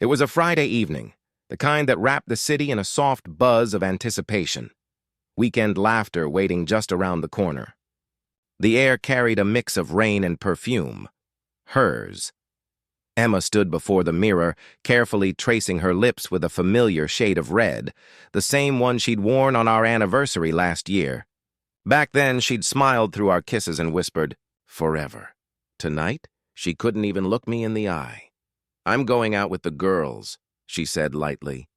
It was a Friday evening, the kind that wrapped the city in a soft buzz of anticipation. Weekend laughter waiting just around the corner. The air carried a mix of rain and perfume. Hers. Emma stood before the mirror, carefully tracing her lips with a familiar shade of red, the same one she'd worn on our anniversary last year. Back then, she'd smiled through our kisses and whispered, "Forever." Tonight, she couldn't even look me in the eye. "I'm going out with the girls," she said lightly,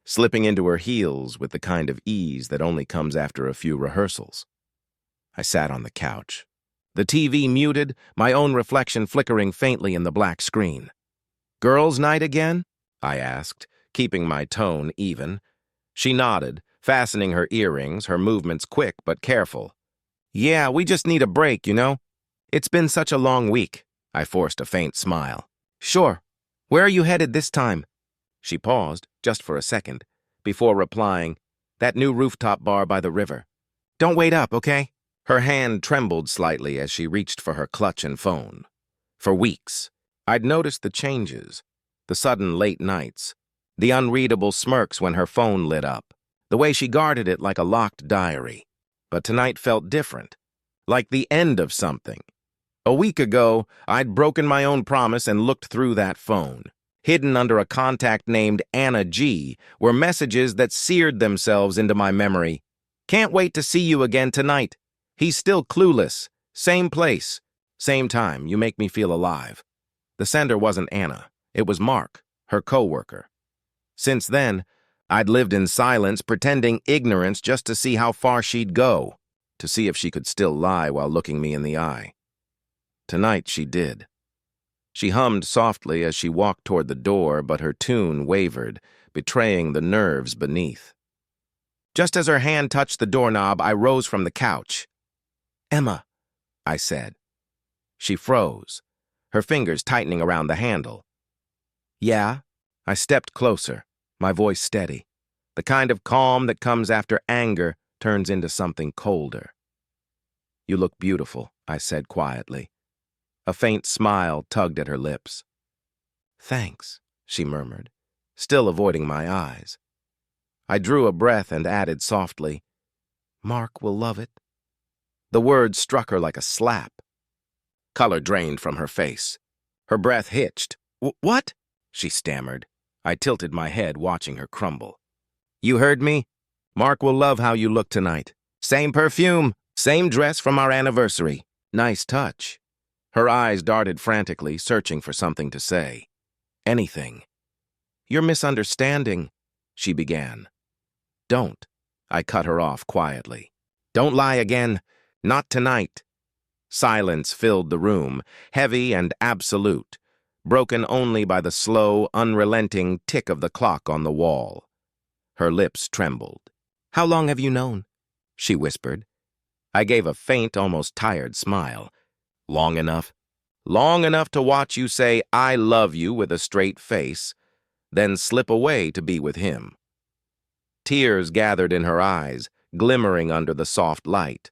slipping into her heels with the kind of ease that only comes after a few rehearsals. I sat on the couch, the TV muted, my own reflection flickering faintly in the black screen. "Girls' night again?" I asked, keeping my tone even. She nodded, fastening her earrings, her movements quick but careful. "Yeah, we just need a break, you know? It's been such a long week." I forced a faint smile. "Sure. Where are you headed this time?" She paused, just for a second, before replying, "That new rooftop bar by the river. Don't wait up, okay?" Her hand trembled slightly as she reached for her clutch and phone. For weeks, I'd noticed the changes, the sudden late nights, the unreadable smirks when her phone lit up, the way she guarded it like a locked diary. But tonight felt different, like the end of something. A week ago, I'd broken my own promise and looked through that phone. Hidden under a contact named Anna G. were messages that seared themselves into my memory. "Can't wait to see you again tonight. He's still clueless. Same place. Same time. You make me feel alive." The sender wasn't Anna. It was Mark, her coworker. Since then, I'd lived in silence, pretending ignorance just to see how far she'd go, to see if she could still lie while looking me in the eye. Tonight she did. She hummed softly as she walked toward the door, but her tune wavered, betraying the nerves beneath. Just as her hand touched the doorknob, I rose from the couch. "Emma," I said. She froze, her fingers tightening around the handle. "Yeah?" I stepped closer, my voice steady. The kind of calm that comes after anger turns into something colder. "You look beautiful," I said quietly. A faint smile tugged at her lips. "Thanks," she murmured, still avoiding my eyes. I drew a breath and added softly, "Mark will love it." The words struck her like a slap. Color drained from her face. Her breath hitched. "What?" she stammered. I tilted my head, watching her crumble. "You heard me? Mark will love how you look tonight. Same perfume, same dress from our anniversary. Nice touch." Her eyes darted frantically, searching for something to say. Anything. "You're misunderstanding," she began. "Don't," I cut her off quietly. "Don't lie again. Not tonight." Silence filled the room, heavy and absolute, broken only by the slow, unrelenting tick of the clock on the wall. Her lips trembled. "How long have you known?" she whispered. I gave a faint, almost tired smile. "Long enough. Long enough to watch you say, 'I love you' with a straight face, then slip away to be with him." Tears gathered in her eyes, glimmering under the soft light.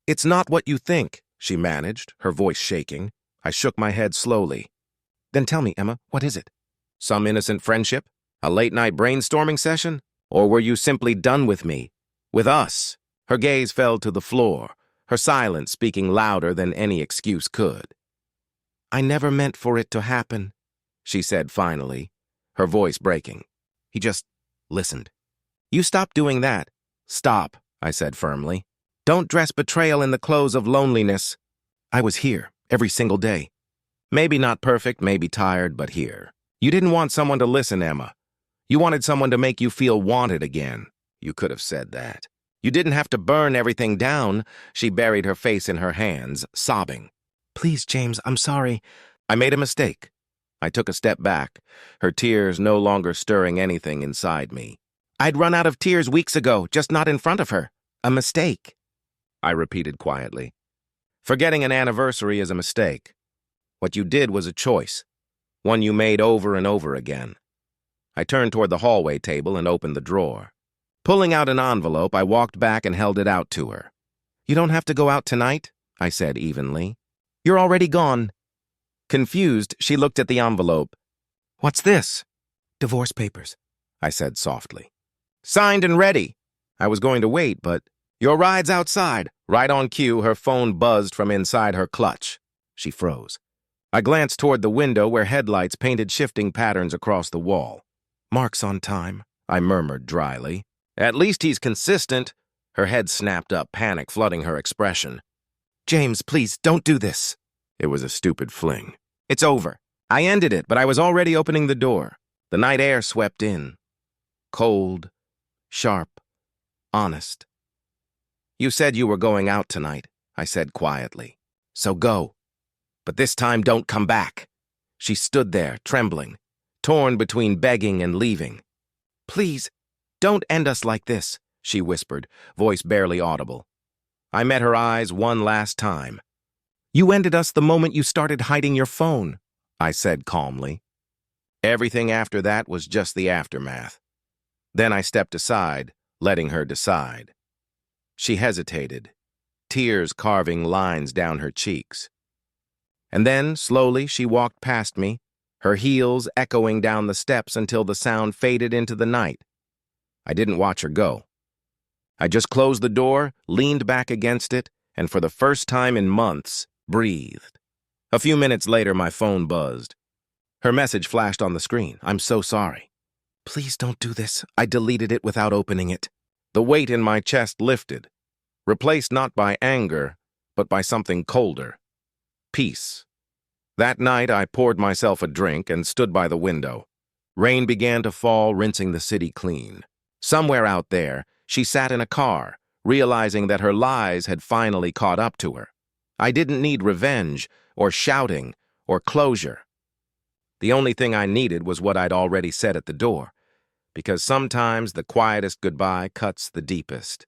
"It's not what you think," she managed, her voice shaking. I shook my head slowly. "Then tell me, Emma, what is it? Some innocent friendship? A late-night brainstorming session? Or were you simply done with me? With us?" Her gaze fell to the floor, her silence speaking louder than any excuse could. "I never meant for it to happen," she said finally, her voice breaking. He just listened. "You stop doing that." "Stop," I said firmly. "Don't dress betrayal in the clothes of loneliness." I was here, every single day. Maybe not perfect, maybe tired, but here. You didn't want someone to listen, Emma. You wanted someone to make you feel wanted again. You could have said that. You didn't have to burn everything down. She buried her face in her hands, sobbing. "Please, James, I'm sorry. I made a mistake." I took a step back, her tears no longer stirring anything inside me. "I'd run out of tears weeks ago, just not in front of her. A mistake," I repeated quietly. "Forgetting an anniversary is a mistake. What you did was a choice, one you made over and over again." I turned toward the hallway table and opened the drawer. Pulling out an envelope, I walked back and held it out to her. "You don't have to go out tonight," I said evenly. "You're already gone." Confused, she looked at the envelope. "What's this?" Divorce papers, I said softly. Signed and ready. I was going to wait, but your ride's outside. Right on cue, her phone buzzed from inside her clutch. She froze. I glanced toward the window where headlights painted shifting patterns across the wall. Mark's on time, I murmured dryly. At least he's consistent. Her head snapped up, panic flooding her expression. James, please, don't do this. It was a stupid fling. It's over. I ended it, but I was already opening the door. The night air swept in. Cold, sharp, honest. You said you were going out tonight, I said quietly. So go. But this time don't come back. She stood there, trembling, torn between begging and leaving. Please, don't end us like this, she whispered, voice barely audible. I met her eyes one last time. You ended us the moment you started hiding your phone, I said calmly. Everything after that was just the aftermath. Then I stepped aside, letting her decide. She hesitated, tears carving lines down her cheeks. And then, slowly, she walked past me, her heels echoing down the steps until the sound faded into the night. I didn't watch her go. I just closed the door, leaned back against it, and for the first time in months, breathed. A few minutes later, my phone buzzed. Her message flashed on the screen. I'm so sorry. Please don't do this. I deleted it without opening it. The weight in my chest lifted, replaced not by anger, but by something colder. Peace. That night, I poured myself a drink and stood by the window. Rain began to fall, rinsing the city clean. Somewhere out there, she sat in a car, realizing that her lies had finally caught up to her. I didn't need revenge, or shouting, or closure. The only thing I needed was what I'd already said at the door, because sometimes the quietest goodbye cuts the deepest.